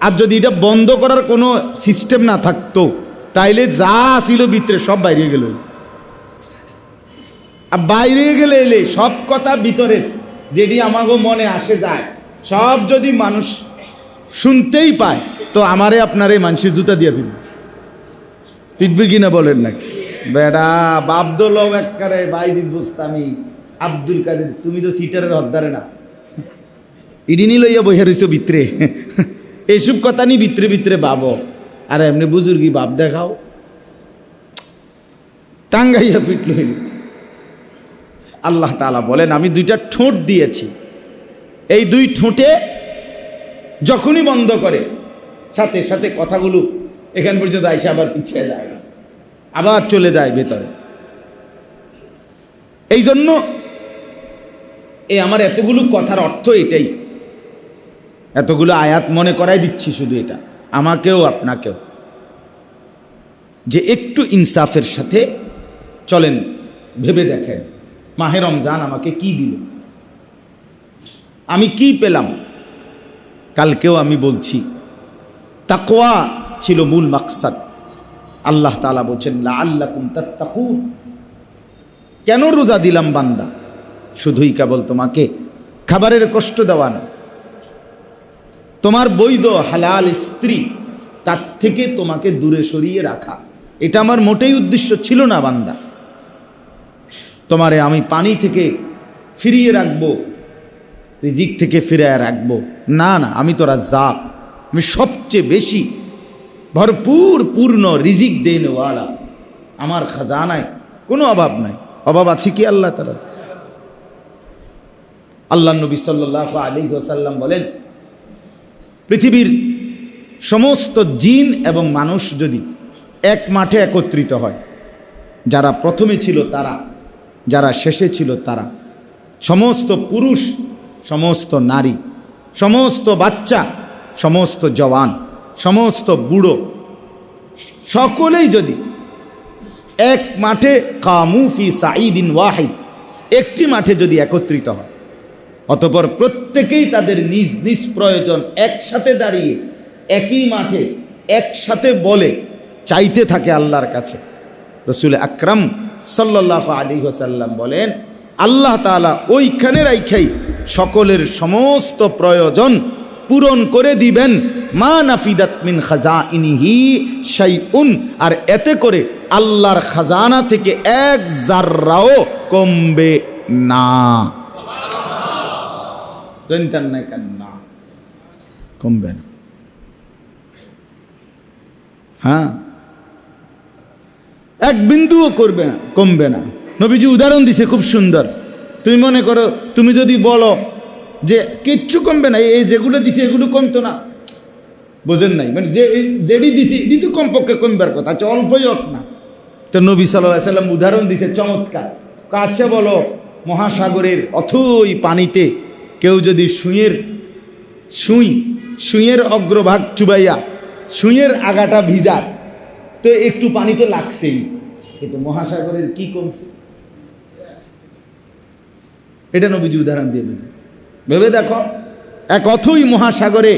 আর যদি এটা বন্ধ করার কোনো সিস্টেম না থাকতো, তাইলে যা ছিল ভিতরে সব বাইরে গেল। আর বাইরে গেলে এলে সব কথা ভিতরে যেটি আমাগো মনে আসে যায়, সব যদি মানুষ শুনতেই পায়, তো আমারে আপনারে মানুষের জুতা দিয়ে ফিটবে কিনা বলেন নাকি? বেড়া বাবদুল একবারে বাইজিদ বুস্তামি আব্দুল কাদের, তুমি তো সিটারের হদ্দারে না, ইডিনি লইয়া বইয়া রইছো ভিতরে, এইসব কথা নি ভিতরে ভিতরে ভাবো। আর এমনি বুজুর্গি বাপ দেখাও, টাঙ্গাইয়া ফিট লইল। আল্লাহ তাআলা বলেন আমি দুইটা ঠোঁট দিয়েছি, এই দুই ঠোঁটে যখনই বন্ধ করে সাথে সাথে কথাগুলো এখান পর্যন্ত আইসা আবার পিছিয়ে যায় না, আবার চলে যায় ভেতরে। এই জন্য এই আমার এতগুলো কথার অর্থ এটাই, এতগুলো আয়াত মনে করাই দিচ্ছি শুধু এটা আমাকেও আপনাকেও, যে একটু ইনসাফের সাথে চলেন, ভেবে দেখেন মাহে রমজান আমাকে কি দিল, আমি কি পেলাম। কালকেও আমি বলছি তাকওয়া ছিল মূল মাকসাদ। আল্লাহ তাআলা বলছেন লাআল্লাকুম তাত্তাকুন, কেন রোজা দিলাম বান্দা? শুধুই কেবল তোমাকে খাবারের কষ্ট দেওয়া না, তোমার বৈধ হালাল স্ত্রী তার থেকে তোমাকে দূরে সরিয়ে রাখা, এটা আমার মোটেই উদ্দেশ্য ছিল না বান্দা। তোমারে আমি পানি থেকে ফিরিয়ে রাখবো, রিজিক থেকে ফিরিয়ে রাখবো, না না, আমি তো রাজ্জাক, আমি সবচেয়ে বেশি ভরপুর পূর্ণ রিজিক দেনওয়ালা, আমার খাজানায় কোনো অভাব নাই। অভাব আছে কি আল্লাহ তাআলা? আল্লাহ নবী সাল্লাল্লাহু আলাইহি ওয়াসাল্লাম বলেন পৃথিবীর সমস্ত জিন এবং মানুষ যদি এক মাঠে একত্রিত হয়, যারা প্রথমে ছিল তারা, যারা শেষে ছিল তারা, সমস্ত পুরুষ, সমস্ত নারী, সমস্ত বাচ্চা, সমস্ত জওয়ান, সমস্ত বুড়ো, সকলেই যদি এক মাঠে কামু ফি সাঈদিন ওয়াহিদ, একটি মাঠে যদি একত্রিত হয়, অতঃপর প্রত্যেকেই তাদের নিজ নিজ প্রয়োজন একসাথে দাঁড়িয়ে একই মাঠে একসাথে বলে চাইতে থাকে আল্লাহর কাছে, রাসূল আকরাম সাল্লাল্লাহু আলাইহি ওয়াসাল্লাম বলেন আল্লাহ তাআলা ওইখানে রাইখাই সকলের সমস্ত প্রয়োজন পূরণ করে দিবেন, মা নাফিদাত মিন খাজাইনিহি শাইউন, আর এতে করে আল্লাহর খাজানা থেকে এক জাররাও কমবে না। না, কমবে না। হ্যাঁ, এক বিন্দুও করবে না, কমবে না। নবীজি উদাহরণ দিছে খুব সুন্দর। তুমি মনে করো, তুমি যদি বলো যে কিচ্ছু কমবে না, এই যেগুলো দিছে এগুলো কমতো না, বোঝেন নাই, মানে যে যেটি দিছি এটি তো কমপক্ষে কমবার কথা, আচ্ছা অল্পই হোক না। তো নবী সাল্লাল্লাহু আলাইহি সাল্লাম উদাহরণ দিছে চমৎকার। আচ্ছা বলো, মহাসাগরের অথই পানিতে কেউ যদি সুঁইয়ের অগ্রভাগ চুবাইয়া সুঁইয়ের আগাটা ভিজায়, তো একটু পানি তো লাগছেই, কিন্তু মহাসাগরের কি কমছে? এটা নবীজি উদাহরণ দিয়ে বুঝে। ভেবে দেখো, এক অথই মহাসাগরে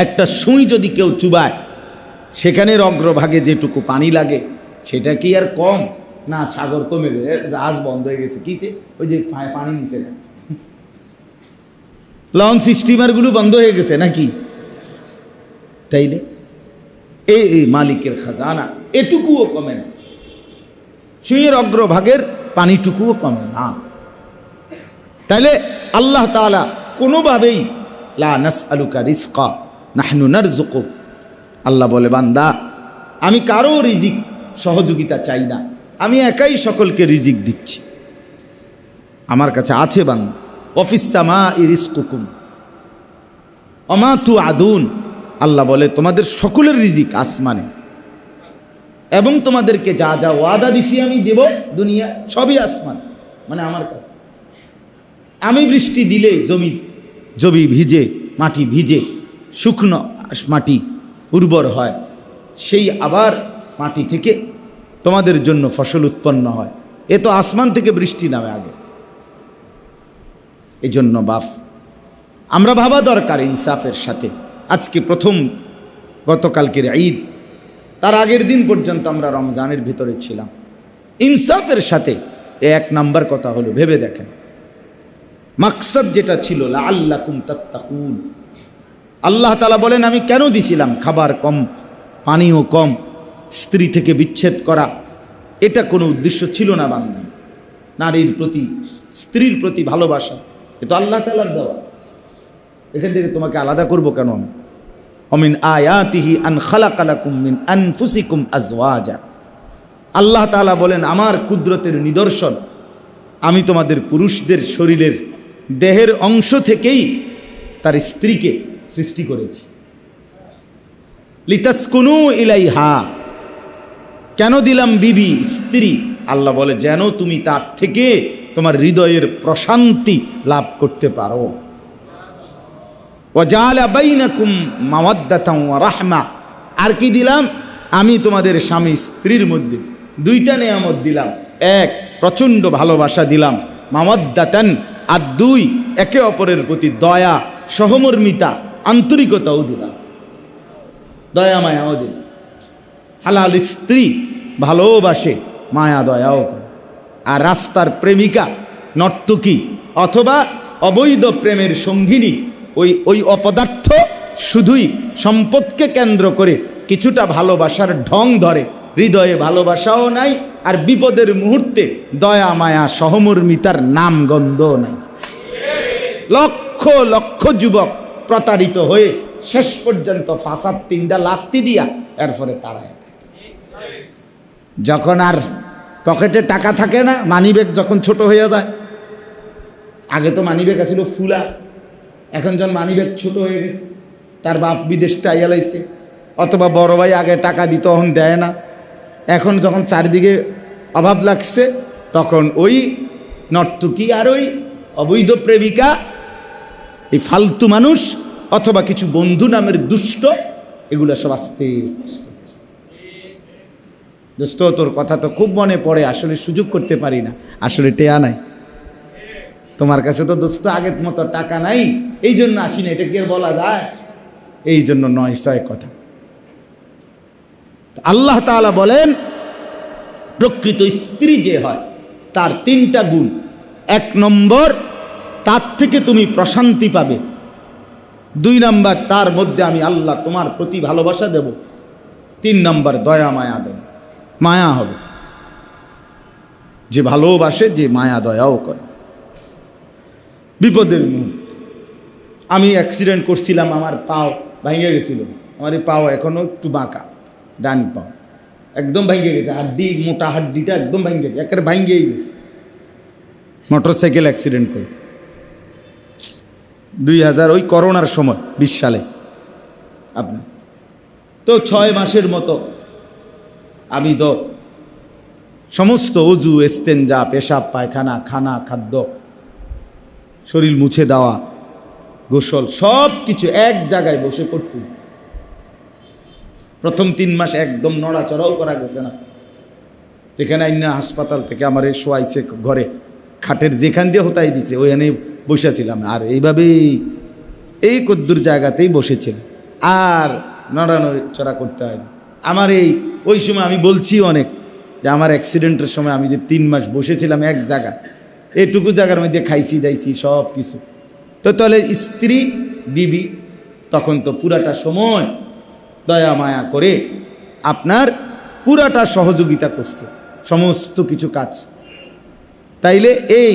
একটা সুঁই যদি কেউ চুবায়, সেখানের অগ্রভাগে যেটুকু পানি লাগে সেটা কি আর কম? না, সাগর কমে গেছে, জাহাজ বন্ধ হয়ে গেছে। কিছে? ওই যে পানি নিচে না, লঞ্চ স্টিমারগুলো বন্ধ হয়ে গেছে নাকি? তাইলে এই মালিকের খাজানা এটুকুও কমে না। সুঁইয়ের অগ্রভাগের পানিটুকুও কমে না। তাইলে আল্লাহ তাআলা কোনোভাবেই লা নাসআলুকা রিজকা নাহনু নারযুকুক, আল্লাহ বলে বান্দা আমি কারো রিজিক সহযোগিতা চাই না, আমি একাই সকলকে রিজিক দিচ্ছি, আমার কাছে আছে বান্দা। ওয়াফিস সামাই রিজকুকুম ওমা তুআদুন, আল্লাহ বলে তোমাদের সকলের রিজিক আসমানে, এবং তোমাদেরকে যা যা ওয়াদা দিছি আমি দেব দুনিয়া সবই আসমান, মানে আমার কাছে। আমি বৃষ্টি দিলে জমি ভিজে, মাটি ভিজে, শুকনো মাটি উর্বর হয়, সেই আবার মাটি থেকে তোমাদের জন্য ফসল উৎপন্ন হয়। এ তো আসমান থেকে বৃষ্টি নামে আগে। এই জন্য বাপ আমরা ভাবা দরকার ইনসাফের সাথে। আজকে প্রথম গতকালকের ঈদ, তার আগের দিন পর্যন্ত আমরা রমজানের ভিতরে ছিলাম। ইনসাফের সাথে এক নাম্বার কথা হলো, ভেবে দেখেন মাকসাদ যেটা ছিল লাআল্লাকুম তাত্তাকুন, আল্লাহ তাআলা বলেন আমি কেন দিছিলাম খাবার কম, পানিও কম, স্ত্রী থেকে বিচ্ছেদ করা, এটা কোনো উদ্দেশ্য ছিল না বান্দা। নারীর প্রতি স্ত্রীর প্রতি ভালোবাসা, এ তো আল্লাহ তাআলার দেওয়া, এখান থেকে তোমাকে আলাদা করব কেন? অমিন আয়াতিহি আন খালাকা লাকুম মিন আনফুসিকুম আজওয়াজা, আল্লাহ তাআলা বলেন আমার কুদরতের নিদর্শন, আমি তোমাদের পুরুষদের শরীরের দেহের অংশ থেকেই তার স্ত্রীকে সৃষ্টি করেছি। লিতাসকুনু ইলাইহা, কেন দিলাম বিবি স্ত্রী? আল্লাহ বলে যেন তুমি তার থেকে তোমার হৃদয়ের প্রশান্তি লাভ করতে পারো। ওয়াজালা বাইনাকুম মাওয়াদ্দাতান ওয়া রাহমা, আর কি দিলাম? আমি তোমাদের স্বামী স্ত্রীর মধ্যে দুইটা নেয়ামত দিলাম। এক, প্রচণ্ড ভালোবাসা দিলাম, মাওয়াদ্দাতান, আর দুই, একে অপরের প্রতি দয়া, সহমর্মিতা, আন্তরিকতাও দিলাম, দয়া মায়াও দিলাম। হালাল স্ত্রী ভালোবাসে, মায়া দয়াও করে। আর রাস্তার প্রেমিকা, নর্তকী অথবা অবৈধ প্রেমের সঙ্গিনী, ওই অপদার্থ শুধুই সম্পদকে কেন্দ্র করে কিছুটা ভালোবাসার ঢং ধরে, হৃদয়ে ভালোবাসাও নাই, আর বিপদের মুহূর্তে দয়া মায়া সহমর্মিতার নাম গন্ধও নাই। লক্ষ লক্ষ যুবক প্রতারিত হয়ে শেষ পর্যন্ত ফাসাদ 3টা লাত্তি দিয়া এরপরে তাড়ায়। যখন আর পকেটে টাকা থাকে না, মানিব্যাগ যখন ছোট হয়ে যায়, আগে তো মানিব্যাগ ছিল ফুলা, এখন যখন মানিব্যাগ ছোট হয়ে গেছে, তার বাপ বিদেশ আইয়া লাইছে, অথবা বড় ভাই আগে টাকা দিত তখন দেয় না, এখন যখন চারদিকে অভাব লাগছে তখন ওই নর্তকী আর ওই অবৈধ প্রেমিকা, এই ফালতু মানুষ অথবা কিছু বন্ধু নামের দুষ্ট, এগুলো সব আসতে। দোস্ত তোর কথা তো খুব মনে পড়ে, আসলে সুযোগ করতে পারি না, আসলে টেয়া নাই তোমার কাছে তো দোস্ত, আগের মতো টাকা নাই, এই জন্য আসি না, এটা কি আর বলা যায়? এই জন্য নয় ছয় কথা। আল্লাহ তাআলা বলেন প্রকৃত স্ত্রী যে হয় তার 3টা গুণ। 1 নম্বর, তার থেকে তুমি প্রশান্তি পাবে। 2 নম্বর, তার মধ্যে আমি আল্লাহ তোমার প্রতি ভালোবাসা দেব। 3 নম্বর, দয়া মায়া দেব, মায়া হবে। যে ভালোবাসে, যে মায়া দয়াও করে। বিপদের মুহূর্তে আমি অ্যাক্সিডেন্ট করছিলাম, আমার পাও ভেঙে গেছিল, আমার এই পাও এখনো একটু বাঁকা, ডান পাও একদম ভেঙে গেছে, হাড্ডি, মোটা হাড্ডিটা একদম ভেঙে গেছে, একেবারে ভেঙেই গেছে মোটরসাইকেল অ্যাক্সিডেন্ট করে 2000 ওই করোনার সময় 20 সালে। আপনার তো 6 মাসের মতো আমি তো সমস্ত অজু, ইস্তেঞ্জা, পেশাব, পায়খানা, খানা, খাদ্য, শরীর মুছে দেওয়া, গোসল, সব কিছু এক জায়গায় বসে করতেছি। প্রথম 3 মাস একদম নড়াচড়াও করা গেছে না। যেখানে আইনা হাসপাতাল থেকে আমার শোয়াইছে ঘরে, খাটের যেখান দিয়ে হতাই দিছে ওইখানে বসেছিলাম, আর এইভাবেই এই কদ্দুর জায়গাতেই বসেছিল, আর নড়াচড়া করতে হয় না আমার। ওই সময় আমি বলছি অনেক যে আমার অ্যাক্সিডেন্টের সময় আমি যে 3 মাস বসেছিলাম এক জায়গা, এটুকু জায়গার মধ্যে খাইছি দাইছি সব কিছু। তো তাহলে স্ত্রী বিবি তখন তো পুরাটা সময় দয়া মায়া করে আপনার পুরাটা সহযোগিতা করছে, সমস্ত কিছু কাজ। তাইলে এই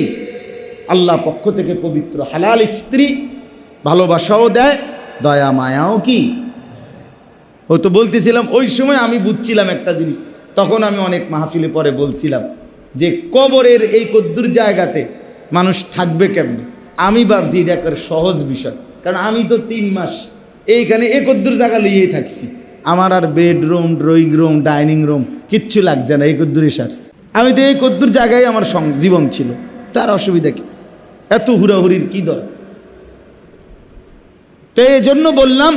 আল্লাহ পক্ষ থেকে পবিত্র হালাল স্ত্রী ভালোবাসাও দেয়, দয়া মায়াও কি। ও তো বলতেছিলাম ওই সময় আমি বুঝছিলাম একটা জিনিস, তখন আমি অনেক মাহফিলে পরে বলছিলাম যে কবরের এই কদ্দুর জায়গাতে মানুষ থাকবে কেমনে। আমি ভাবছি এটা একটা সহজ বিষয়, কারণ আমি তো 3 মাস এইখানে এই কদ্দুর জায়গা লইয়েই থাকছি। আমার আর bedroom, drawing room, dining room কিচ্ছু লাগছে না, এই কদ্দুরে সারছি। আমি তো এই কদ্দুর জায়গায় আমার জীবন ছিল, তার অসুবিধা কি, এত হুড়াহুড়ির কি দরকার। তো এই জন্য বললাম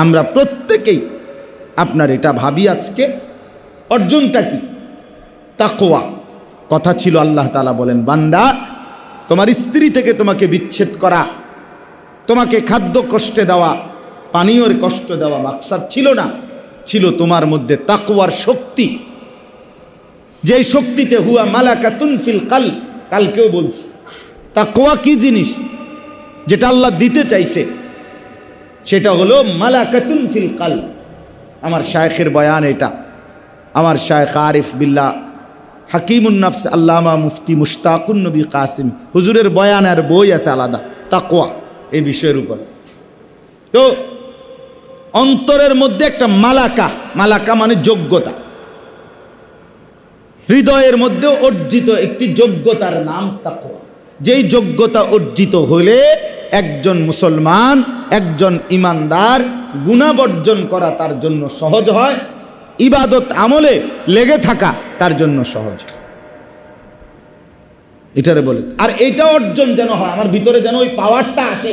আমরা প্রত্যেকেই আপনার এটা ভাবি আজকে অর্জনটা কি, তাকওয়া। কথা ছিল আল্লাহ তাআলা বলেন, বান্দা তোমার স্ত্রী থেকে তোমাকে বিচ্ছেদ করা, তোমাকে খাদ্য কষ্টে দেওয়া, পানীয়র কষ্ট দেওয়া মাকসাদ ছিল না, ছিল তোমার মধ্যে তাকওয়ার শক্তি। যেই শক্তিতে হুয়া মালাকাতুন ফিল কাল, কালকেও বলছি তাকওয়া কি জিনিস, যেটা আল্লাহ দিতে চাইছে সেটা হলো মালাকাতুন ফিল কাল। আমার শায়েখের বয়ান এটা, আমার শায়েখ আরিফ বিল্লাহ হাকিমুন নাফস আল্লামা মুফতি মুশতাকুন নবী কাসিম হুজুরের বয়ান আর বই আছে আলাদা তাকওয়া এই বিষয়ের উপর। তো অন্তরের মধ্যে একটা মালাকা, মালাকা মানে যোগ্যতা, হৃদয়ের মধ্যে অর্জিত একটি যোগ্যতার নাম তাকওয়া। যেই যোগ্যতা অর্জিত হলে একজন মুসলমান, একজন ইমানদার গুনাহ বর্জন করা তার জন্য সহজ হয়, ইবাদত আমলে লেগে থাকা তার জন্য সহজ। এটারে বলে, আর এইটা অর্জন যেন হয়, আমার ভিতরে যেন ওই পাওয়ারটা আসে,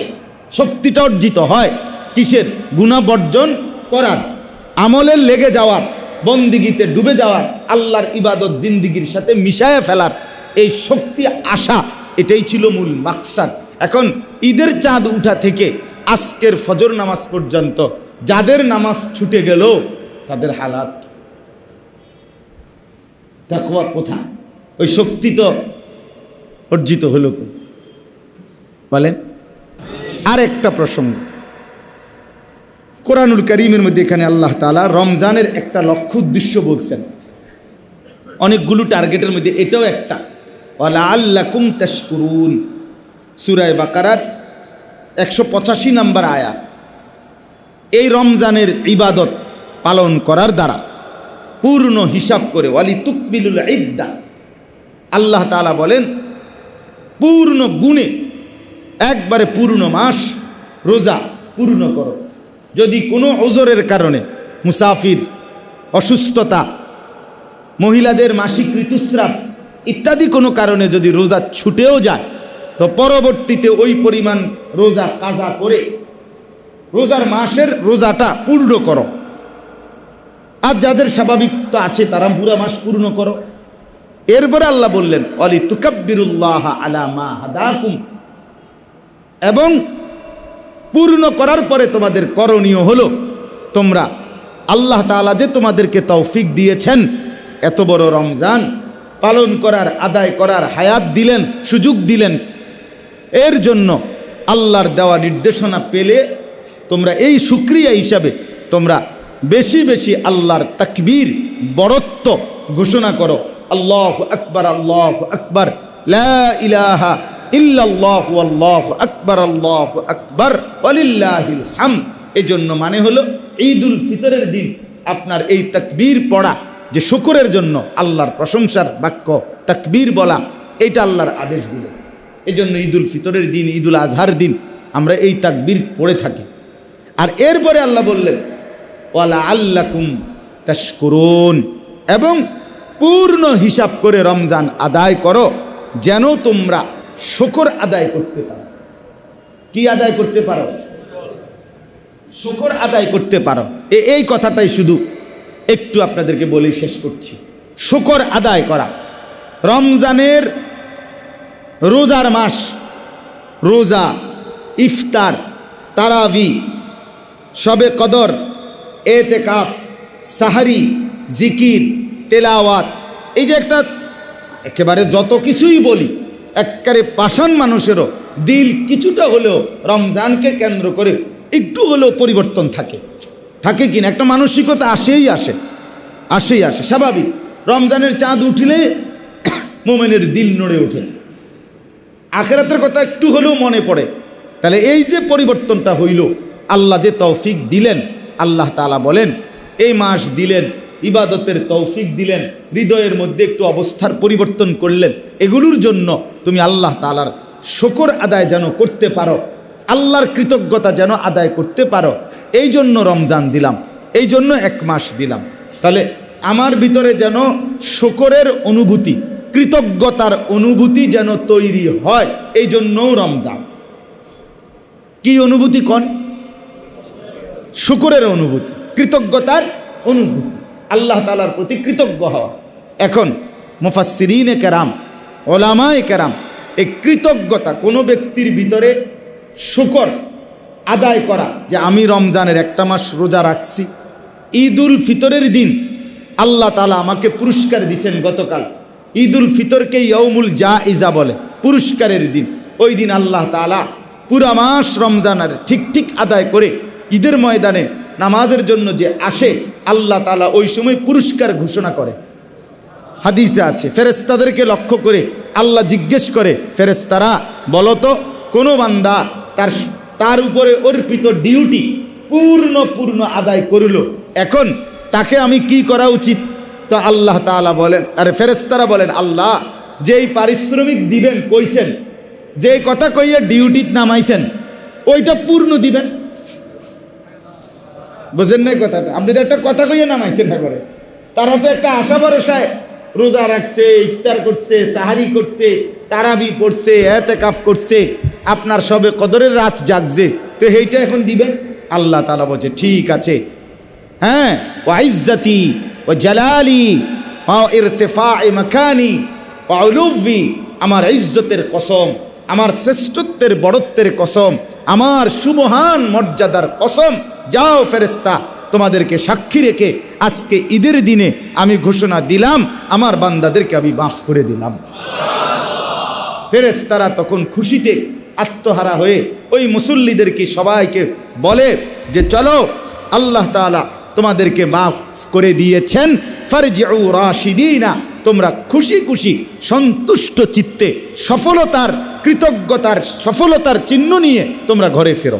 শক্তিটা অর্জিত হয় কিসের, গুনাহ বর্জন করার, আমলে লেগে যাওয়ার, বন্দিগিতে ডুবে যাওয়ার, আল্লাহর ইবাদত জিন্দিগির সাথে মিশায়া ফেলার এই শক্তি আসা, এটাই ছিল মূল মাকসাদ। এখন ঈদের চাঁদ উঠা থেকে আজকের ফজর নামাজ পর্যন্ত যাদের নামাজ ছুটে গেল তাদের হালাত তাকওয়া কোথায়, ওই শক্তি তো অর্জিত হলো বলেন। আর একটা প্রসঙ্গ, কোরআনুল কারীমের মধ্যে এখানে আল্লাহ তাআলা রমজানের একটা লক্ষ্য উদ্দেশ্য বলছেন, অনেকগুলো টার্গেটের মধ্যে এটাও একটা, ওয়ালাআল্লাকুম তাশকুরুন, সূরা বাকারার 185 নম্বর আয়াত। এই রমজানের ইবাদত পালন করার দ্বারা পূর্ণ হিসাব করে, ওয়ালি তুকমিলুল ইদ্দা, আল্লাহ তাআলা বলেন পূর্ণ গুণে একবারে পূর্ণ মাস রোজা পূর্ণ করো। যদি কোনো ওজরের কারণে, মুসাফির, অসুস্থতা, মহিলাদের মাসিক ঋতুস্রাব ইত্যাদি কোনো কারণে যদি রোজা ছুটেও যায়, তো পরবর্তীতে ওই পরিমাণ রোজা কাজা করে রোজার মাসের রোজাটা পূর্ণ করো। আর যাদের স্বাভাবিক তো আছে তারা পুরা মাস পূর্ণ করো। এরপরে আল্লাহ বললেন ওয়ালি তুকাব্বিরুল্লাহ আলা মা হাদাকুম, এবং পূর্ণ করার পরে তোমাদের করণীয় হলো তোমরা আল্লাহ তাআলা যে তোমাদেরকে তৌফিক দিয়েছেন, এত বড় রমজান পালন করার, আদায় করার হায়াত দিলেন, সুযোগ দিলেন, এর জন্য আল্লাহর দেওয়া নির্দেশনা পেলে তোমরা এই শুকরিয়া হিসাবে তোমরা বেশি বেশি আল্লাহর তাকবীর, বরত্ব ঘোষণা করো। আল্লাহু আকবার, আল্লাহু আকবার, লা ইলাহা ইল্লাল্লাহু আল্লাহু আকবার, আল্লাহু আকবার, ওয়ালিল্লাহিল হামদ। এই জন্য মানে হলো ঈদুল ফিতরের দিন আপনার এই তাকবীর পড়া, যে শুকরের জন্য আল্লাহর প্রশংসার বাক্য তাকবীর বলা, এটা আল্লাহর আদেশ দিল। এই জন্য ঈদুল ফিতরের দিন, ঈদুল আজহার দিন আমরা এই তাকবীর পড়ে থাকি। আর এরপরে আল্লাহ বললেন ওয়ালাআল্লাকুম তাশকুরুন, এবং পূর্ণ হিসাব করে রমজান আদায় করো, যেন তোমরা শুকর আদায় করতে পারো। কি আদায় করতে পারো? শুকর আদায় করতে পারো। এই কথাটাই শুধু একটু আপনাদেরকে বলে শেষ করছি। শুকর আদায় করা, রমজানের রোজার মাস, রোজা, ইফতার, তারাবি, শবে কদর, এতেকাফ, সাহারি, জিকির, তেলাওয়াত, এই যে একটা একেবারে যত কিছুই বলি, একেবারে পাষাণ মানুষেরও দিল কিছুটা হলেও রমজানকে কেন্দ্র করে একটু হলেও পরিবর্তন থাকে কিনা, একটা মানসিকতা আসেই আসে স্বাভাবিক। রমজানের চাঁদ উঠলে মোমেনের দিল নড়ে ওঠে, আখিরাতের কথা একটু হলেও মনে পড়ে। তাহলে এই যে পরিবর্তনটা হইল, আল্লাহ যে তৌফিক দিলেন, আল্লাহ তাআলা বলেন এই মাস দিলেন, ইবাদতের তৌফিক দিলেন, হৃদয়ের মধ্যে একটু অবস্থার পরিবর্তন করলেন, এগুলোর জন্য তুমি আল্লাহ তাআলার শুকর আদায় যেন করতে পারো, আল্লাহর কৃতজ্ঞতা যেন আদায় করতে পারো, এই জন্য রমজান দিলাম, এই জন্য 1 মাস দিলাম। তাহলে আমার ভিতরে যেন শুকরের অনুভূতি, কৃতজ্ঞতার অনুভূতি যেন তৈরি হয়, এই জন্যও রমজান। কি অনুভূতি কোন? শুকরের অনুভূতি, কৃতজ্ঞতার অনুভূতি, আল্লাহ তাআলার প্রতি কৃতজ্ঞ হওয়া। এখন মুফাসসিরিনে কেরাম, ওলামায়ে কেরাম, এই কৃতজ্ঞতা কোনো ব্যক্তির ভিতরে শুকর আদায় করা, যে আমি রমজানের 1টা মাস রোজা রাখছি, ঈদুল ফিতরের দিন আল্লাহ তাআলা আমাকে পুরস্কার দিয়েছেন। গতকাল ঈদুল ফিতরকে ইয়াউমুল জাইজা বলে, পুরস্কারের দিন। ওই দিন আল্লাহ তাআলা পুরা মাস রমজানের ঠিক আদায় করে ঈদের ময়দানে নামাজের জন্য যে আসে, আল্লাহ তাআলা ওই সময় পুরস্কার ঘোষণা করে। হাদিসে আছে, ফেরেশতাদেরকে লক্ষ্য করে আল্লাহ জিজ্ঞেস করে, ফেরেশতারা বলো তো কোনো বান্দা তার উপরে অর্পিত ডিউটি পূর্ণ আদায় করল, এখন তাকে আমি কি করা উচিত? তো আল্লাহ তাআলা বলেন, আরে ফেরেশতারা বলেন, আল্লাহ যেই পারিশ্রমিক দিবেন কইছেন, যেই কথা কইয়া ডিউটি নামাইছেন, ওইটা পূর্ণ দিবেন। বুঝেন নাই কথাটা? আপনি তো একটা কথা কইয়া নামাইছেন না করে, তারা তো একটা আশা ভরসায় রোজা রাখছে, ইফতার করছে, সাহারি করছে, তারাবি পড়ছে, এতেকাফ করছে, আপনার সবে কদরের রাত জাগছে, তো এইটা এখন দিবেন? আল্লাহ তাআলা বলছে ঠিক আছে, হ্যাঁ, ওয়া ইজ্জতি ওয়া জালালি ওয়া ইরতিফা'i মাকানি ওয়া উলুভি, আমার ইজ্জতের কসম, আমার শ্রেষ্ঠত্বের বড়ত্বের কসম, আমার সুমহান মর্যাদার কসম, যাও ফেরেশতা, তোমাদেরকে সাক্ষী রেখে আজকে ঈদের দিনে আমি ঘোষণা দিলাম, আমার বান্দাদেরকে আমি মাফ করে দিলাম। ফেরেশতারা তখন খুশিতে আত্মহারা হয়ে ওই মুসল্লিদেরকে সবাইকে বলে যে চলো, আল্লাহ তাআলা তোমাদেরকে মাফ করে দিয়েছেন, ফারজিউ রাশিদিনা, তোমরা খুশি সন্তুষ্ট চিত্তে সফলতার, কৃতজ্ঞতার, সফলতার চিহ্ন নিয়ে তোমরা ঘরে ফেরো।